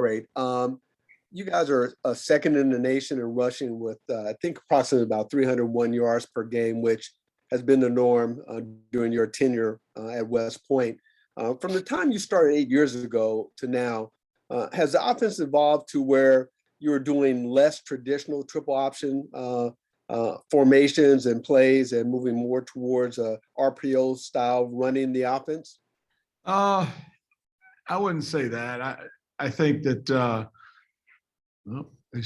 Great. You guys are second in the nation in rushing with, I think, approximately about 301 yards per game, which has been the norm during your tenure at West Point. From the time you started 8 years ago to now, has the offense evolved to where you're doing less traditional triple option formations and plays and moving more towards a RPO style running the offense? I wouldn't say that. I think that well, I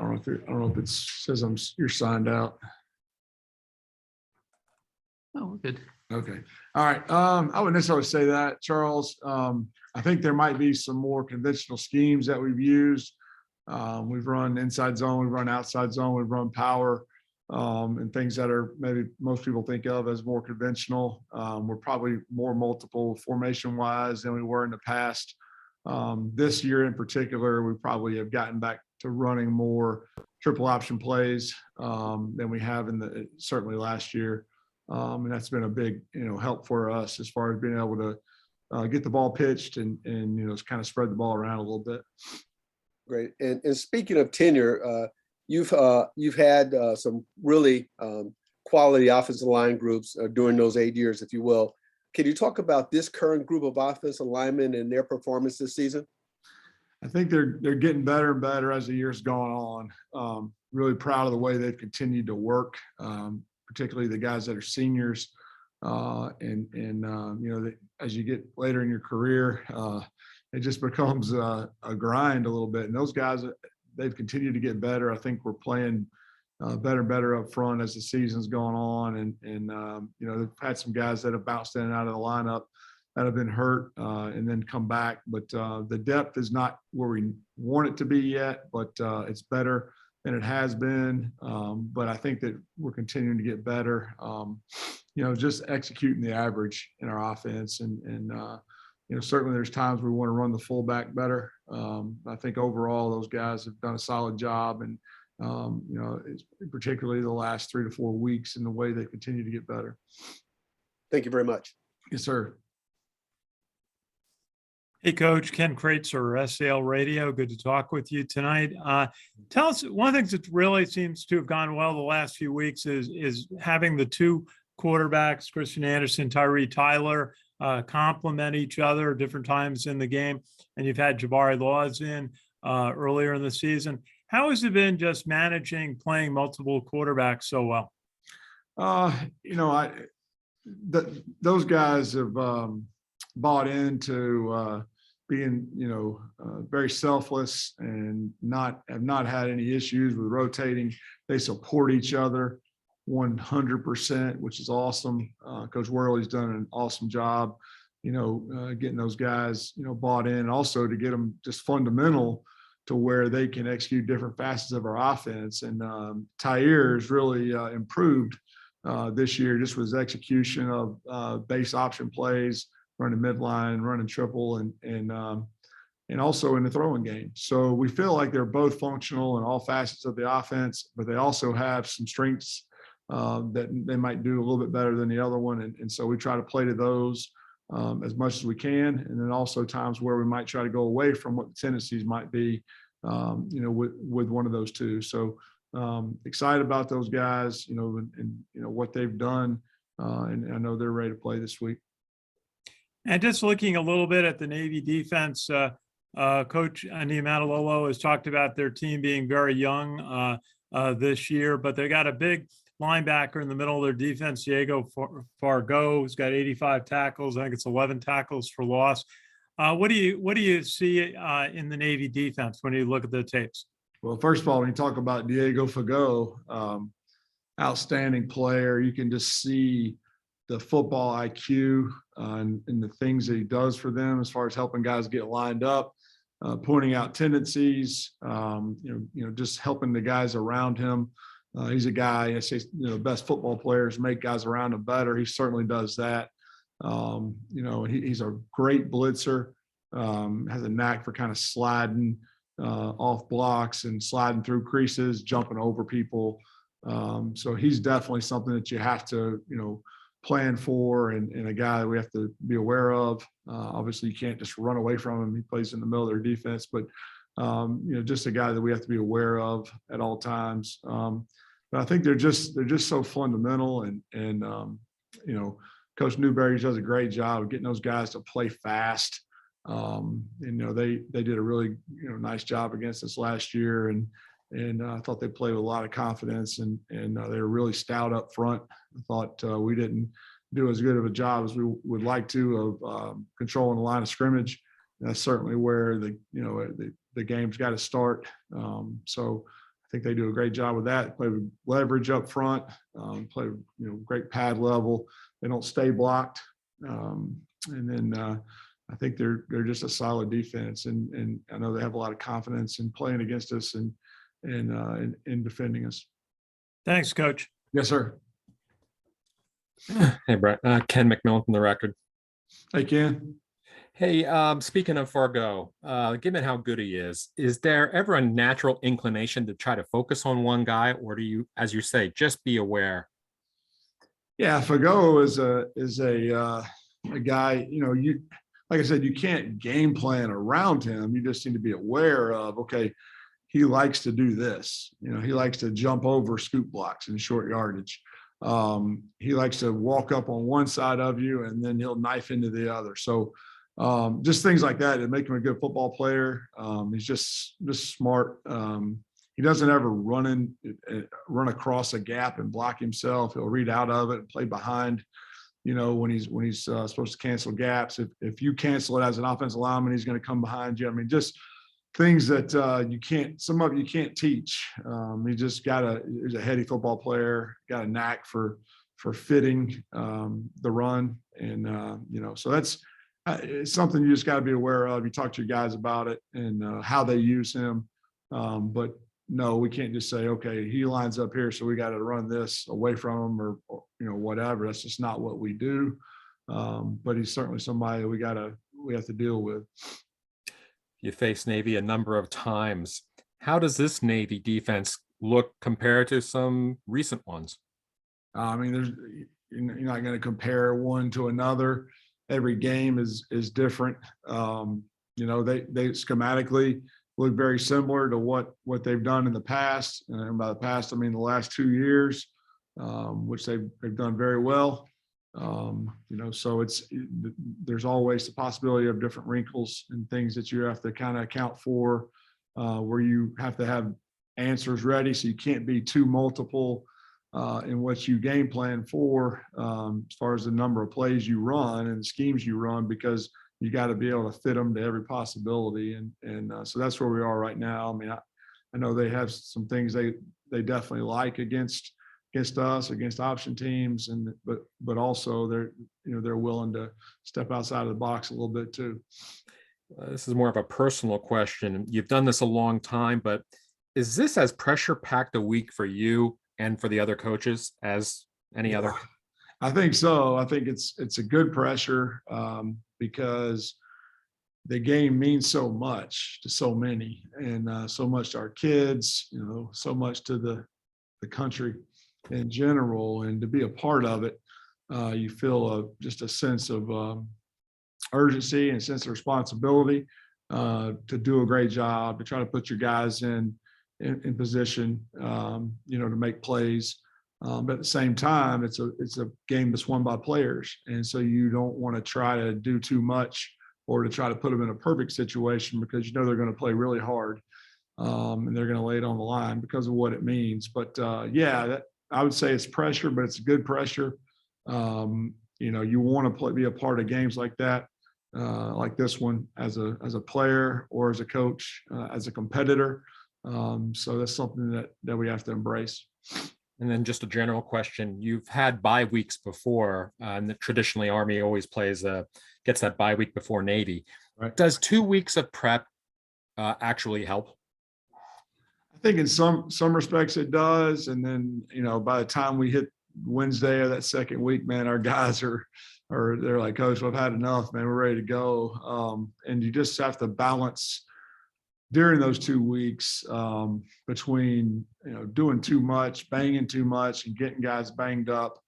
don't know if it says you're signed out. Oh, we're good. Okay. All right. I wouldn't necessarily say that, Charles. I think there might be some more conventional schemes that we've used. We've run inside zone, we've run outside zone, we've run power, and things that are maybe most people think of as more conventional. We're probably more multiple formation wise than we were in the past. This year in particular, we probably have gotten back to running more triple option plays than we have certainly last year. And that's been a big, help for us as far as being able to get the ball pitched and kind of spread the ball around a little bit. Great. And speaking of tenure, you've had some really quality offensive line groups during those 8 years, if you will. Can you talk about this current group of offensive linemen and their performance this season? I think they're getting better and better as the year's gone on. Really proud of the way they've continued to work, particularly the guys that are seniors. As you get later in your career, it just becomes a grind a little bit. And those guys, they've continued to get better. I think we're playing better and better up front as the season's gone on. They've had some guys that have bounced in and out of the lineup that have been hurt and then come back. But the depth is not where we want it to be yet, but it's better than it has been. But I think that we're continuing to get better, just executing the average in our offense. Certainly there's times we want to run the fullback better. I think overall those guys have done a solid job. And it's particularly the last 3 to 4 weeks in the way they continue to get better. Thank you very much. Yes, sir. Hey, Coach. Ken Kraetzer, SAL Radio. Good to talk with you tonight. Tell us, one of the things that really seems to have gone well the last few weeks is having the two quarterbacks, Christian Anderson, Tyree Tyler, complement each other different times in the game. And you've had Jabari Laws in earlier in the season. How has it been just managing playing multiple quarterbacks so well? Those guys have bought into being, very selfless and have not had any issues with rotating. They support each other 100%, which is awesome. Coach Worley's done an awesome job, getting those guys, bought in. Also to get them just fundamental to where they can execute different facets of our offense. And Tyre's really improved this year just with his execution of base option plays, running midline, running triple, and also in the throwing game. So we feel like they're both functional in all facets of the offense, but they also have some strengths that they might do a little bit better than the other one. And so we try to play to those as much as we can. And then also times where we might try to go away from what the tendencies might be, with one of those two. So excited about those guys, and what they've done. And I know they're ready to play this week. And just looking a little bit at the Navy defense, Coach Niumatalolo has talked about their team being very young this year, but they got a big linebacker in the middle of their defense, Diego Fargo, who's got 85 tackles. I think it's 11 tackles for loss. What do you see in the Navy defense when you look at the tapes? Well, first of all, when you talk about Diego Fargo, outstanding player, you can just see the football IQ and the things that he does for them as far as helping guys get lined up, pointing out tendencies, just helping the guys around him. He's a guy, I say, best football players make guys around him better. He certainly does that. He's a great blitzer, has a knack for kind of sliding off blocks and sliding through creases, jumping over people. So he's definitely something that you have to, plan for, and a guy that we have to be aware of. Obviously, you can't just run away from him. He plays in the middle of their defense, but just a guy that we have to be aware of at all times. But I think they're just so fundamental, and Coach Newberry does a great job of getting those guys to play fast. They did a really nice job against us last year, and I thought they played with a lot of confidence, and they were really stout up front. I thought we didn't do as good of a job as we would like to of controlling the line of scrimmage. And that's certainly where the game's got to start. So I think they do a great job with that. Play with leverage up front, play great pad level. They don't stay blocked, and then I think they're just a solid defense, and I know they have a lot of confidence in playing against us and in defending us. Thanks, Coach. Yes, sir. Hey, Brent. Ken McMillan from The Record. Hey, Ken. Hey, speaking of Fargo, given how good he is there ever a natural inclination to try to focus on one guy, or do you, as you say, just be aware? Yeah, Fago is a guy, like I said, you can't game plan around him. You just need to be aware of, okay, he likes to do this. He likes to jump over scoop blocks in short yardage. He likes to walk up on one side of you and then he'll knife into the other. So just things like that make him a good football player. He's just smart. He doesn't ever run across a gap and block himself. He'll read out of it and play behind. When he's supposed to cancel gaps. If you cancel it as an offensive lineman, he's going to come behind you. I mean, just things that some of you can't teach. He's a heady football player, got a knack for fitting the run. And, so that's it's something you just got to be aware of. You talk to your guys about it and how they use him. But no, we can't just say, okay, he lines up here, so we got to run this away from him or whatever. That's just not what we do. But he's certainly somebody that we have to deal with. You faced Navy a number of times. How does this Navy defense look compared to some recent ones? I mean, you're not going to compare one to another. Every game is different. They schematically look very similar to what they've done in the past. And by the past, I mean the last 2 years, which they've done very well. So there's always the possibility of different wrinkles and things that you have to kind of account for, where you have to have answers ready. So you can't be too multiple in what you game plan for, as far as the number of plays you run and the schemes you run, because you got to be able to fit them to every possibility. And so that's where we are right now. I mean, I know they have some things they definitely like against us, against option teams, but also they're willing to step outside of the box a little bit too. This is more of a personal question. You've done this a long time, but is this as pressure packed a week for you and for the other coaches as any other? I think so. I think it's a good pressure because the game means so much to so many, and so much to our kids, so much to the country in general. And to be a part of it, you feel just a sense of urgency and a sense of responsibility to do a great job, to try to put your guys in position, to make plays. But at the same time, it's a game that's won by players. And so you don't want to try to do too much or to try to put them in a perfect situation, because they're going to play really hard and they're going to lay it on the line because of what it means. But I would say it's pressure, but it's good pressure. You want to be a part of games like that, like this one, as a player or as a coach, as a competitor. So that's something that we have to embrace. And then just a general question. You've had bye weeks before, and traditionally Army always gets that bye week before Navy. Right. Does 2 weeks of prep actually help? I think in some respects it does. And then, by the time we hit Wednesday of that second week, man, our guys they're like, Coach, I've had enough, man. We're ready to go. And you just have to balance during those 2 weeks between doing too much, banging too much, and getting guys banged up,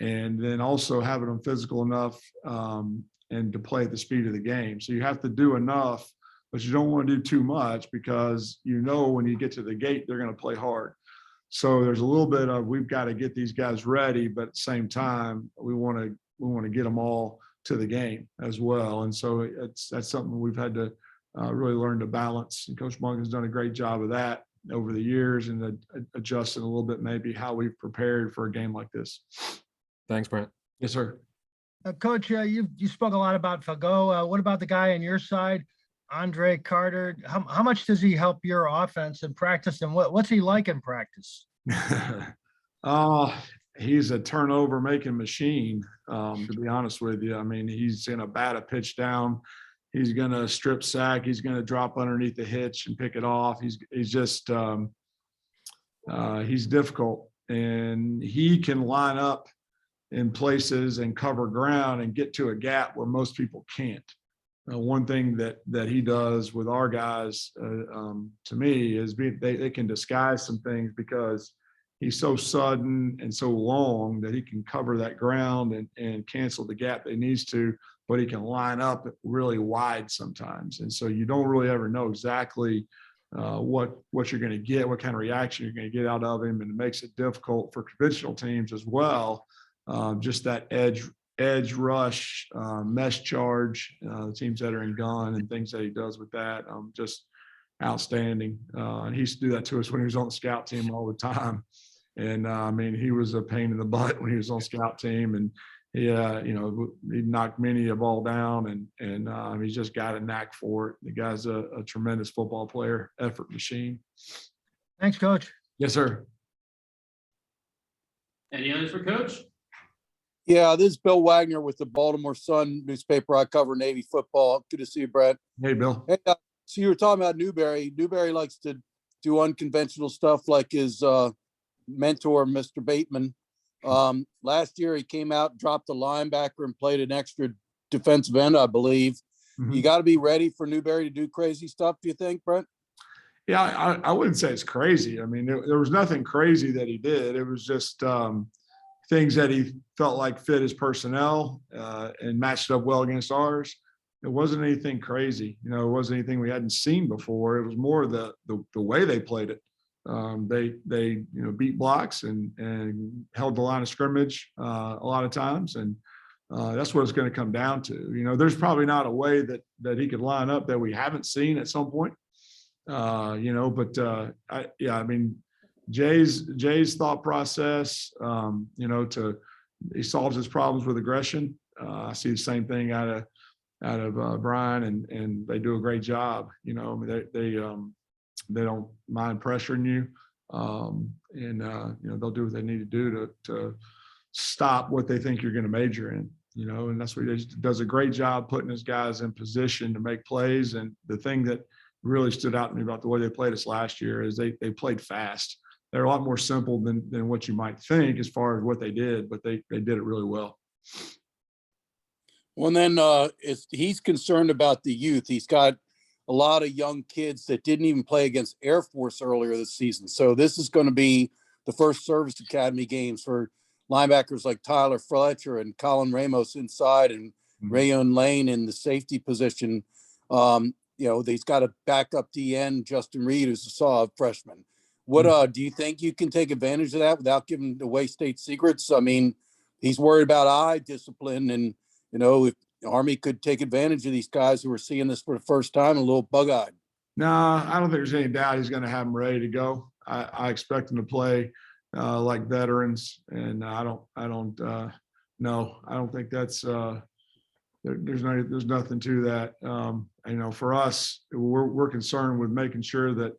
and then also having them physical enough and to play at the speed of the game. So you have to do enough, but you don't want to do too much because when you get to the gate, they're going to play hard. So there's a little bit of we've got to get these guys ready, but at the same time, we want to get them all to the game as well. And so that's something we've had to really learn to balance. And Coach Monk has done a great job of that over the years and adjusting a little bit maybe how we've prepared for a game like this. Thanks, Brent. Yes, sir. Coach, you spoke a lot about Fago. What about the guy on your side, Andre Carter? How much does he help your offense in practice, and what's he like in practice? He's a turnover making machine, to be honest with you. I mean, he's going to bat a pitch down. He's going to strip sack. He's going to drop underneath the hitch and pick it off. He's just he's difficult, and he can line up in places and cover ground and get to a gap where most people can't. One thing that he does with our guys, to me, is they can disguise some things because he's so sudden and so long that he can cover that ground and cancel the gap that he needs to, but he can line up really wide sometimes. And so you don't really ever know exactly what you're going to get, what kind of reaction you're going to get out of him. And it makes it difficult for conventional teams as well. Just that edge rush, mesh charge, the teams that are in gun and things that he does with that, just outstanding. And he used to do that to us when he was on the scout team all the time. And I mean, he was a pain in the butt when he was on scout team, and he knocked many a ball down, and he's just got a knack for it. The guy's a tremendous football player, effort machine. Thanks, Coach. Yes, sir. Any others for Coach? Yeah, this is Bill Wagner with the Baltimore Sun newspaper. I cover Navy football. Good to see you, Brent. Hey, Bill. Hey, so you were talking about Newberry. Newberry likes to do unconventional stuff like his mentor, Mr. Bateman. Last year, he came out, dropped a linebacker, and played an extra defensive end, I believe. Mm-hmm. You got to be ready for Newberry to do crazy stuff, do you think, Brent? Yeah, I wouldn't say it's crazy. I mean, there was nothing crazy that he did. It was just things that he felt like fit his personnel and matched up well against ours. It wasn't anything crazy. It wasn't anything we hadn't seen before. It was more the way they played it. They beat blocks and held the line of scrimmage a lot of times, and that's what it's going to come down to. There's probably not a way that he could line up that we haven't seen at some point. I mean, Jay's thought process, he solves his problems with aggression. I see the same thing out of Brian, and they do a great job. I mean, they don't mind pressuring you, they'll do what they need to do to stop what they think you're going to major in. And that's what he does a great job putting his guys in position to make plays. And the thing that really stood out to me about the way they played us last year is they played fast. They're a lot more simple than what you might think as far as what they did, but they did it really well. Well, then he's concerned about the youth. He's got a lot of young kids that didn't even play against Air Force earlier this season. So this is going to be the first service academy games for linebackers like Tyler Fletcher and Colin Ramos inside and Rayon Lane in the safety position. He's got a backup DN, Justin Reed, who's a solid freshman. What do you think you can take advantage of that without giving away state secrets? I mean, he's worried about eye discipline, and if Army could take advantage of these guys who are seeing this for the first time, a little bug-eyed. No, I don't think there's any doubt he's going to have them ready to go. I expect them to play like veterans, and I don't think that's there's nothing to that. For us, we're concerned with making sure that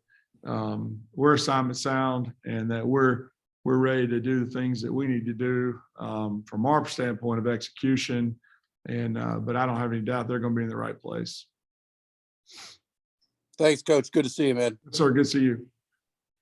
we're assignment sound and that we're ready to do the things that we need to do from our standpoint of execution. But I don't have any doubt they're going to be in the right place. Thanks, Coach. Good to see you, man. Sir, good to see you.